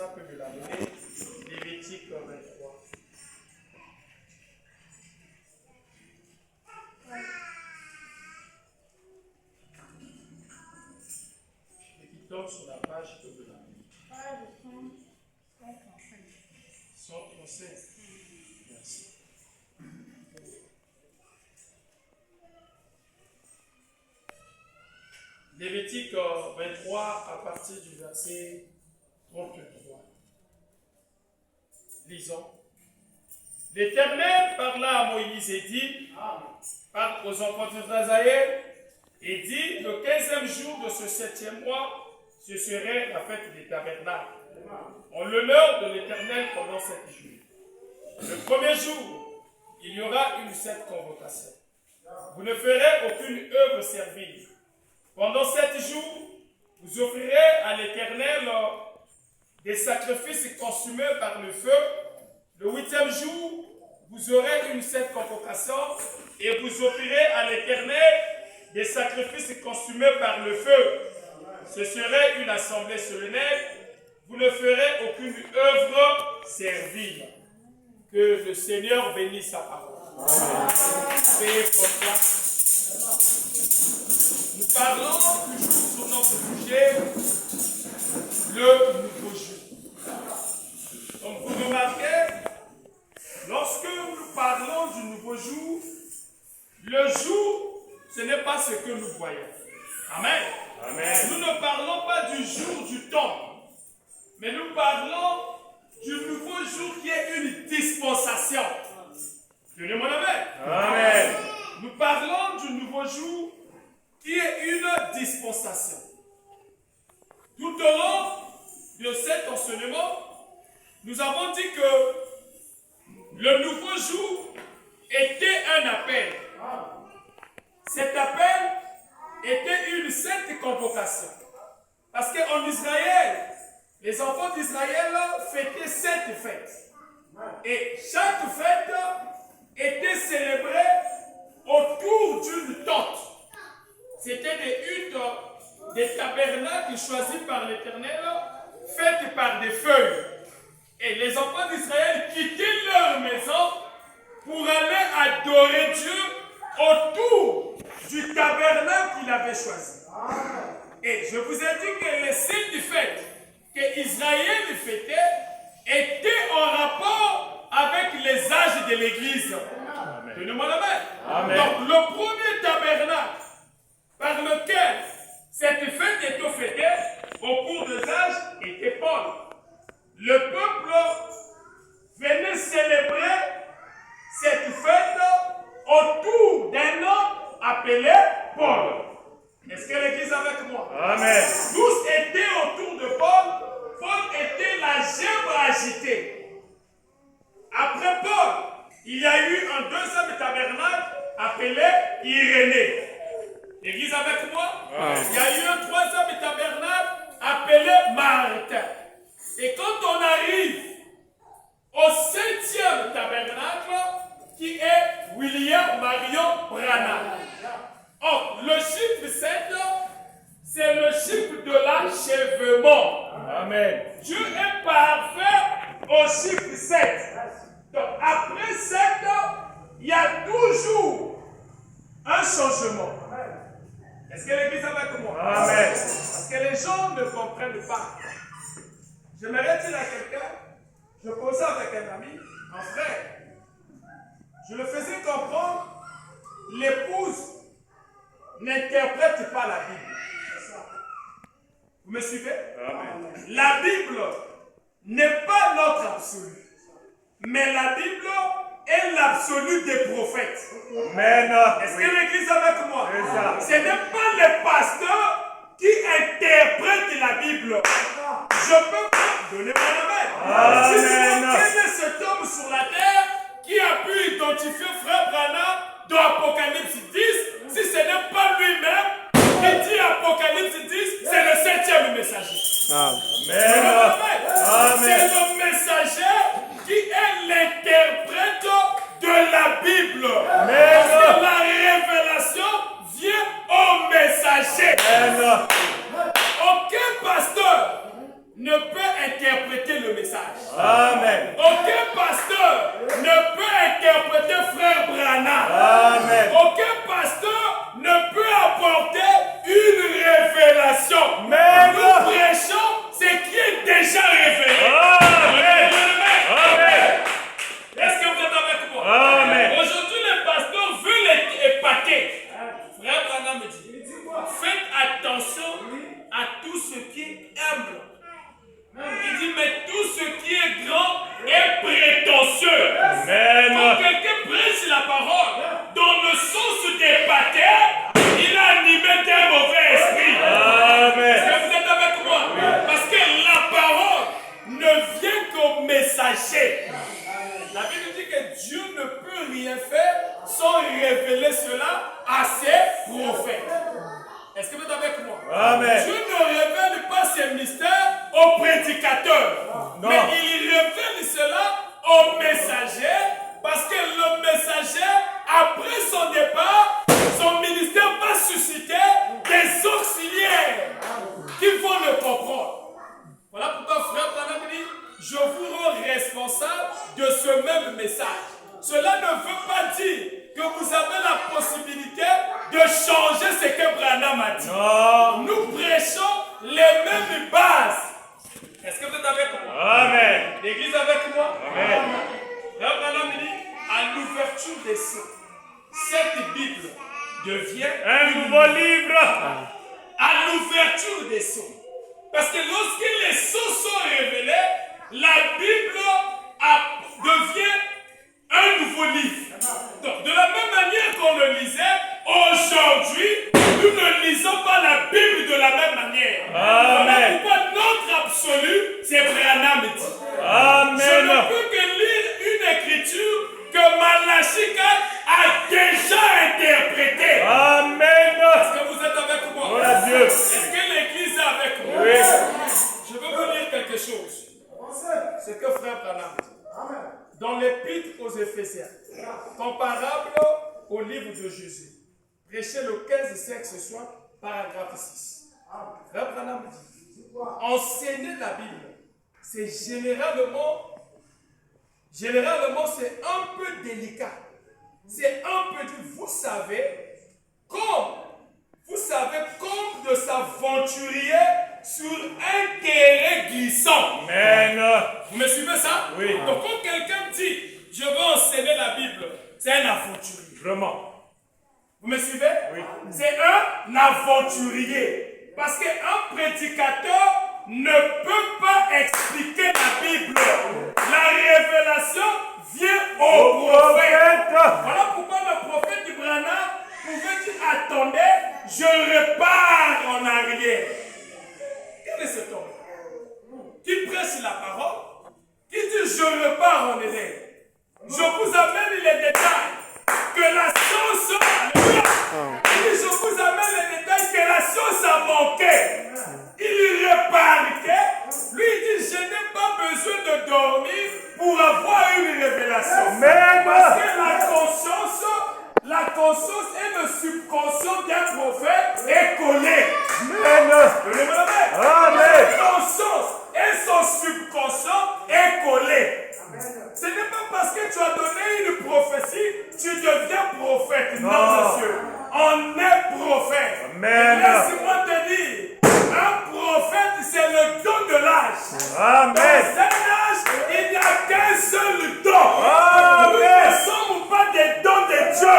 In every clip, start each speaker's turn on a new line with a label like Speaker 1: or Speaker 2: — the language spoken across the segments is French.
Speaker 1: président peut me l'amener. Lévitique 23. Et qui tombe sur la page peut me l'amener.
Speaker 2: Page
Speaker 1: 135. Merci. Lévitique 23 à partir du verset 33. Lisons. L'Éternel parla à Moïse et dit, parle aux enfants d'Israël, et dit, le 15e jour de ce 7e mois, ce serait la fête des tabernacles, en l'honneur de l'Éternel pendant 7 jours. Le premier jour, il y aura une sainte convocation. Vous ne ferez aucune œuvre servile. Pendant 7 jours, vous offrirez à l'Éternel des sacrifices consumés par le feu. Le 8e jour, vous aurez une sainte convocation et vous offrirez à l'Éternel des sacrifices consumés par le feu. Ce serait une assemblée solennelle. Vous ne ferez aucune œuvre servile. Que le Seigneur bénisse sa parole. Veuillez prendre place. Nous parlons toujours sur notre sujet, le nouveau jour. Donc vous remarquez, lorsque nous parlons du nouveau jour, le jour, ce n'est pas ce que nous voyons. Amen. Amen. Nous ne parlons pas du jour du temps, mais nous parlons du nouveau jour qui est une dispensation. Dieu mon amen. Amen. Nous parlons du nouveau jour qui est une dispensation. Tout au long de cet enseignement, nous avons dit que le nouveau jour était un appel. Cet appel était une sainte convocation. Parce qu'en Israël, les enfants d'Israël fêtaient 7 fêtes. Et chaque fête était célébrée autour d'une tente. C'était des huttes, des tabernacles choisis par l'Éternel, faites par des feuilles. Et les enfants d'Israël quittaient leur maison pour aller adorer Dieu autour du tabernacle qu'il avait choisi. Et je vous ai dit que les 7 fêtes qu'Israël fêtait étaient en rapport avec les âges de l'Église. Donnez-moi la main. Donc le premier tabernacle par lequel cette fête était fêtée au cours des âges était Paul. Le peuple venait célébrer cette fête autour d'un homme appelé Paul. Est-ce que l'Église est avec moi? Amen. Tous étaient autour de Paul. Paul était la gebre agitée. Après Paul, il y a eu un deuxième tabernacle appelé Irénée. L'Église avec moi? Amen. Il y a eu un troisième tabernacle appelé Martin. Et quand on arrive au 7e tabernacle, qui est William Marion Branham. Or, le chiffre 7, c'est le chiffre de l'achèvement. Amen. Dieu est parfait au chiffre 7. Donc, après 7, il y a toujours un changement. Est-ce que l'Église est avec moi? Amen. Parce que les gens ne comprennent pas. J'aimerais dire à quelqu'un, je causais avec un ami, un frère, je le faisais comprendre, l'épouse n'interprète pas la Bible. Vous me suivez? Amen. La Bible n'est pas notre absolu, mais la Bible est l'absolu des prophètes. Amen. Est-ce que l'Église est avec moi? Ce n'est pas les pasteurs qui interprètent la Bible. Je peux pas donner mon amen. Si quel est cet homme sur la terre qui a pu identifier Frère Branham dans Apocalypse 10, si ce n'est pas lui-même qui dit Apocalypse 10, c'est le 7e messager. Amen. C'est le messager qui est l'interprète de la Bible. Parce que la révélation vient au messager. Aucun pasteur ne peut interpréter le message.
Speaker 2: Amen.
Speaker 1: Aucun pasteur ne peut interpréter frère Branham.
Speaker 2: Amen.
Speaker 1: Aucun pasteur ne peut apporter une révélation.
Speaker 2: Amen.
Speaker 1: Nous prêchons ce qui est déjà révélé.
Speaker 2: Amen. Amen.
Speaker 1: Est-ce que vous êtes avec moi?
Speaker 2: Amen.
Speaker 1: Aujourd'hui, les pasteurs veulent épater. Frère Branham me dit, faites attention à tout ce qui est humble. Il dit, mais tout ce qui est grand est prétentieux.
Speaker 2: Amen.
Speaker 1: Quand quelqu'un prêche la parole dans le sens d'épater, il a animé d'un mauvais esprit.
Speaker 2: Amen.
Speaker 1: Est-ce que vous êtes avec moi? Parce que la parole ne vient qu'au messager. La Bible dit que Dieu ne peut rien faire sans révéler cela à ses prophètes. Est-ce que vous êtes avec moi?
Speaker 2: Amen.
Speaker 1: Dieu ne révèle pas ses mystères aux prédicateurs.
Speaker 2: Non.
Speaker 1: Mais il révèle cela aux messagers parce que le messager, après son départ, son ministère va susciter des auxiliaires qui vont le comprendre. Voilà pourquoi frère Branham dit, je vous rends responsable de ce même message. Cela ne veut pas dire que vous avez la possibilité de changer ce que Branham a dit.
Speaker 2: Non.
Speaker 1: Nous prêchons les mêmes bases. Est-ce que vous êtes avec moi?
Speaker 2: Amen.
Speaker 1: L'église avec moi?
Speaker 2: Amen.
Speaker 1: Frère Branham dit, à l'ouverture des cieux, cette Bible devient
Speaker 2: Un nouveau livre.
Speaker 1: à l'ouverture des sceaux. Parce que lorsque les sceaux sont révélés, la Bible devient un nouveau livre. Donc, de la même manière qu'on le lisait, aujourd'hui, nous ne lisons pas la Bible de la même manière.
Speaker 2: Amen.
Speaker 1: Voilà pourquoi notre absolu, c'est Branham dit.
Speaker 2: Amen.
Speaker 1: Je ne peux que lire une écriture que Malachi 4 a déjà interprétée.
Speaker 2: Amen.
Speaker 1: Est-ce que vous êtes avec moi?
Speaker 2: Gloire à Dieu.
Speaker 1: Est-ce que l'église est avec moi?
Speaker 2: Oui.
Speaker 1: Je veux vous lire quelque chose. Ce que frère Branham dit. Dans l'épître aux Éphésiens, comparable au livre de Jésus, prêché le 15 siècle ce soir, paragraphe 6. Frère Branham dit, enseigner la Bible, c'est généralement c'est un peu délicat. C'est un peu dur. Vous savez comme de s'aventurier sur un terrain glissant.
Speaker 2: Amen.
Speaker 1: Vous me suivez ça?
Speaker 2: Oui.
Speaker 1: Donc quand quelqu'un dit, je veux enseigner la Bible, c'est un aventurier.
Speaker 2: Vraiment.
Speaker 1: Vous me suivez?
Speaker 2: Oui.
Speaker 1: C'est un aventurier. Parce qu'un prédicateur ne peut pas expliquer la Bible. La révélation vient au prophète. Voilà pourquoi le prophète Branham pouvait dire, attendez, je repars en arrière. Quel est cet homme qui prêche la parole, qui dit je repars en arrière? Je vous amène les détails que la science je vous amène les détails que la science a manqué. Il repartait. Lui il dit je n'ai pas besoin de dormir pour avoir une révélation.
Speaker 2: Amen.
Speaker 1: Parce que la conscience et le subconscient d'un prophète est collé.
Speaker 2: Amen. Amen.
Speaker 1: Sa conscience et son subconscient est collé. Ce n'est pas parce que tu as donné une prophétie, tu deviens prophète. Non, monsieur. On est prophète.
Speaker 2: Amen.
Speaker 1: Laisse-moi te dire, un prophète, c'est le don de l'âge.
Speaker 2: Amen.
Speaker 1: Dans un âge, il n'y a qu'un seul don.
Speaker 2: Amen.
Speaker 1: Nous ne sommes pas des dons de Dieu,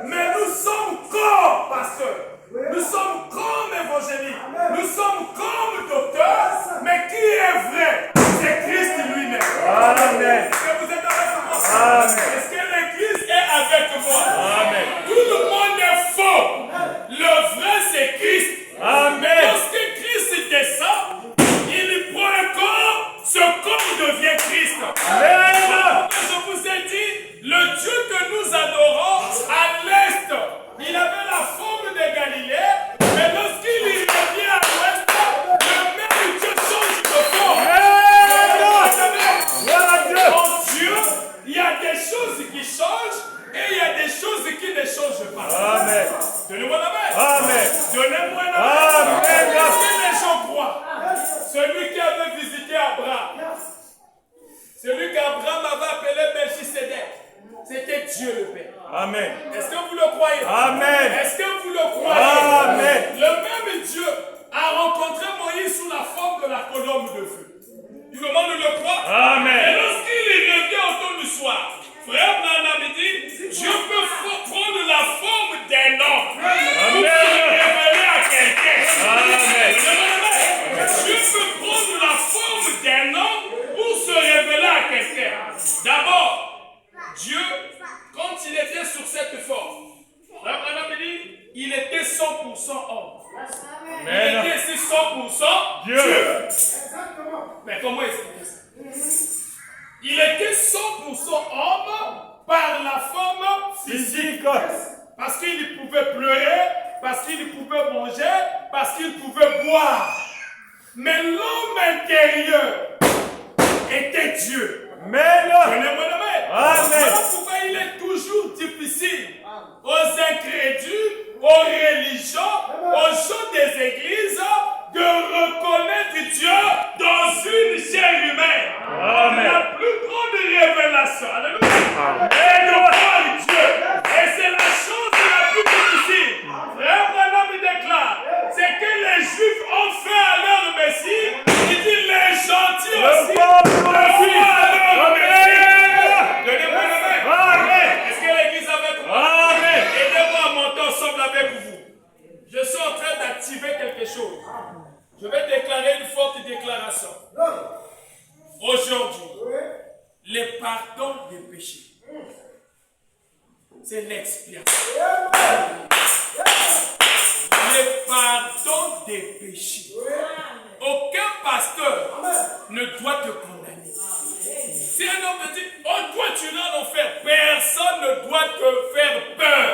Speaker 1: mais nous sommes comme pasteurs. Nous sommes comme évangéliques. Nous sommes comme docteurs. Mais qui est vrai? C'est Christ lui-même.
Speaker 2: Amen.
Speaker 1: Est-ce que vous êtes avec moi?
Speaker 2: Amen.
Speaker 1: Est-ce que l'Église est avec moi?
Speaker 2: Amen.
Speaker 1: Tout le monde est faux. Le vrai, c'est Christ.
Speaker 2: Amen.
Speaker 1: Mais lorsque Christ descend, il prend un corps, ce corps devient Christ.
Speaker 2: Amen.
Speaker 1: Je vous ai
Speaker 2: Amen.
Speaker 1: Est-ce que vous le croyez?
Speaker 2: Amen.
Speaker 1: Est-ce que vous le croyez?
Speaker 2: Amen.
Speaker 1: Le même Dieu a rencontré Moïse sous la forme de la colombe de feu. Tout le monde le croit?
Speaker 2: Amen.
Speaker 1: Et lorsqu'il revient autour du soir, frère Branham dit, Dieu peut prendre la forme d'un homme pour se révéler à quelqu'un.
Speaker 2: Amen.
Speaker 1: Dieu peut prendre la forme d'un homme pour se révéler à quelqu'un. D'abord, Dieu, quand il était sur cette forme, frère Branham dit, il était 100% homme. Il était aussi 100% Dieu. Mais comment expliquer ça? Il était 100% homme par la forme physique. Parce qu'il pouvait pleurer, parce qu'il pouvait manger, parce qu'il pouvait boire. Mais l'homme intérieur était Dieu.
Speaker 2: Amen.
Speaker 1: Voilà pourquoi il est toujours difficile aux incrédules, aux religions, aux gens des églises de reconnaître Dieu dans une chair humaine.
Speaker 2: Amen.
Speaker 1: La plus grande révélation, alléluia, est de voir Dieu. Et c'est la chose la plus difficile. Frère Branham déclare, c'est que les Juifs ont fait à leur Messie. Il dit les gentils aussi le font à leur Messie. Donnez-moi la main.
Speaker 2: Amen.
Speaker 1: Est-ce que l'église avec moi?
Speaker 2: Amen.
Speaker 1: Aidez-moi à monter ensemble avec vous. Je suis en train d'activer quelque chose. Je vais déclarer une forte déclaration. Aujourd'hui, le pardon des péchés, c'est l'expiation. Le pardon des péchés. Aucun pasteur ne doit te condamner. Si un homme te dit, oh toi tu vas en enfer, personne ne doit te faire peur.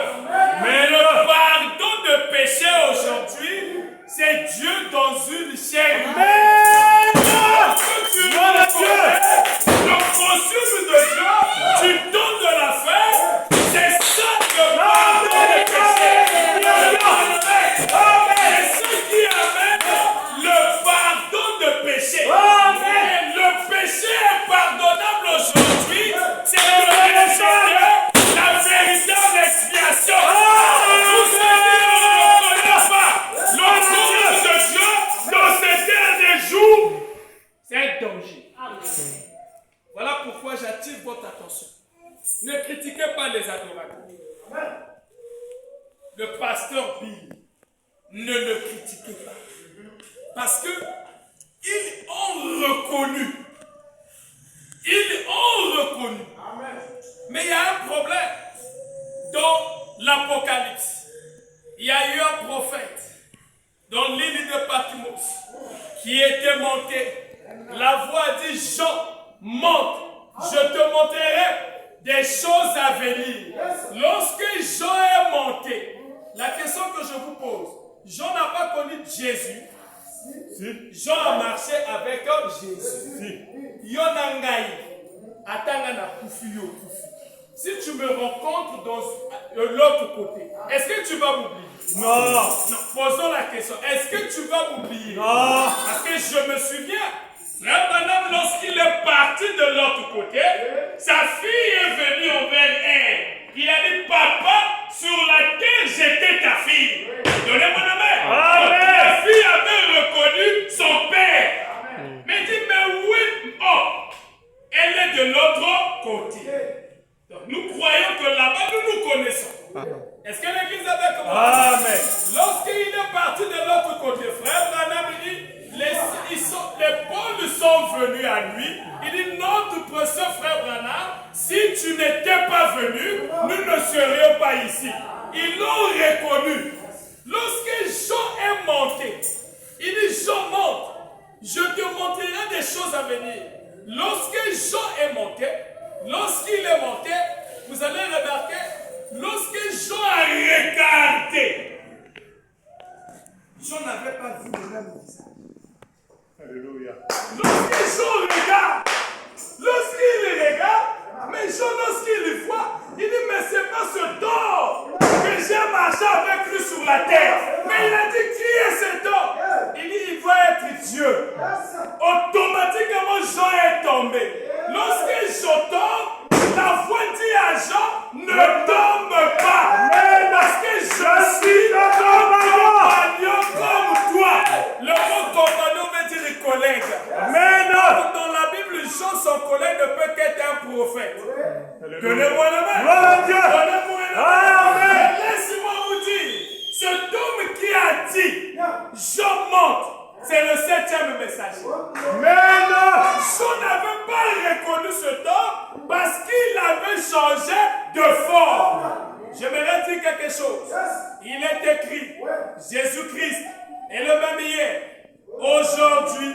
Speaker 1: Mais le pardon de péché aujourd'hui, c'est Dieu dans une chair humaine. Lorsque tu reconnais le possible de Dieu, tu donnes de la foi, c'est ça le pardon de péché. C'est ce qui amène le pardon de péché. Et le péché est pardonnable aujourd'hui, c'est de rechercher la véritable expiation. Tout ce qui ne reconnaît pas le nom de Dieu dans ces derniers jours, c'est un danger. Voilà pourquoi j'attire votre attention. Ne critiquez pas les adorateurs. Le pasteur Bill, ne le critiquez pas. Parce que ils ont reconnu. Ils ont reconnu. Mais il y a un problème. Dans l'Apocalypse, il y a eu un prophète dans l'île de Patmos qui était monté. La voix dit, Jean, monte, je te montrerai des choses à venir. Lorsque Jean est monté, la question que je vous pose, Jean n'a pas connu Jésus. Jean a marché avec Jésus. Yonangai, atanga na kufi yo kufi. Si tu me rencontres de l'autre côté, est-ce que tu vas m'oublier?
Speaker 2: Non.
Speaker 1: Posons la question. Est-ce que tu vas m'oublier?
Speaker 2: Non.
Speaker 1: Parce que je me souviens, frère Branham, lorsqu'il est parti de l'autre côté, sa fille est venue envers elle. Il a dit, papa, sur laquelle j'étais ta fille. Donnez-moi la main. La fille avait reconnu son père. Mais il dit, mais oui, oh, elle est de l'autre côté. Donc nous croyons que là-bas, nous nous connaissons. Est-ce que l'église avait commencé?
Speaker 2: Amen.
Speaker 1: Lorsqu'il est parti de l'autre côté, frère Branham dit, les pôles sont venus à lui. Il dit, notre précieux frère Branham, si tu n'étais pas venu, nous ne serions pas ici. Ils l'ont reconnu. Lorsque Jean est monté, il dit, Jean monte, je te montrerai des choses à venir. Lorsque Jean est monté, lorsqu'il est monté, vous allez remarquer, lorsque Jean a regardé, Jean n'avait pas vu le même visage.
Speaker 2: Alléluia.
Speaker 1: Lorsque Jean regarde, mais Jean, lorsqu'il voit, il dit, mais c'est pas ce homme que j'ai marché avec lui sur la terre. Mais il a dit, qui est cet homme? Il dit, il doit être Dieu. Automatiquement, Jean est tombé. Lorsque Jean tombe, la voix dit à Jean, ne tombe pas. Parce que je suis compagnon comme toi. Le mot compagnon veut dire collègue.
Speaker 2: Amen.
Speaker 1: Dans la Bible, son collègue ne peut qu'être un prophète. Donnez-moi le main.
Speaker 2: Gloire à Dieu.
Speaker 1: Donnez-moi le main.
Speaker 2: Amen.
Speaker 1: Laissez-moi vous dire, cet homme qui a dit, je monte, c'est le 7e messager.
Speaker 2: Amen.
Speaker 1: Jean n'avait pas reconnu cet homme parce qu'il avait changé de forme. J'aimerais dire quelque chose. Il est écrit, Jésus-Christ est le même hier, aujourd'hui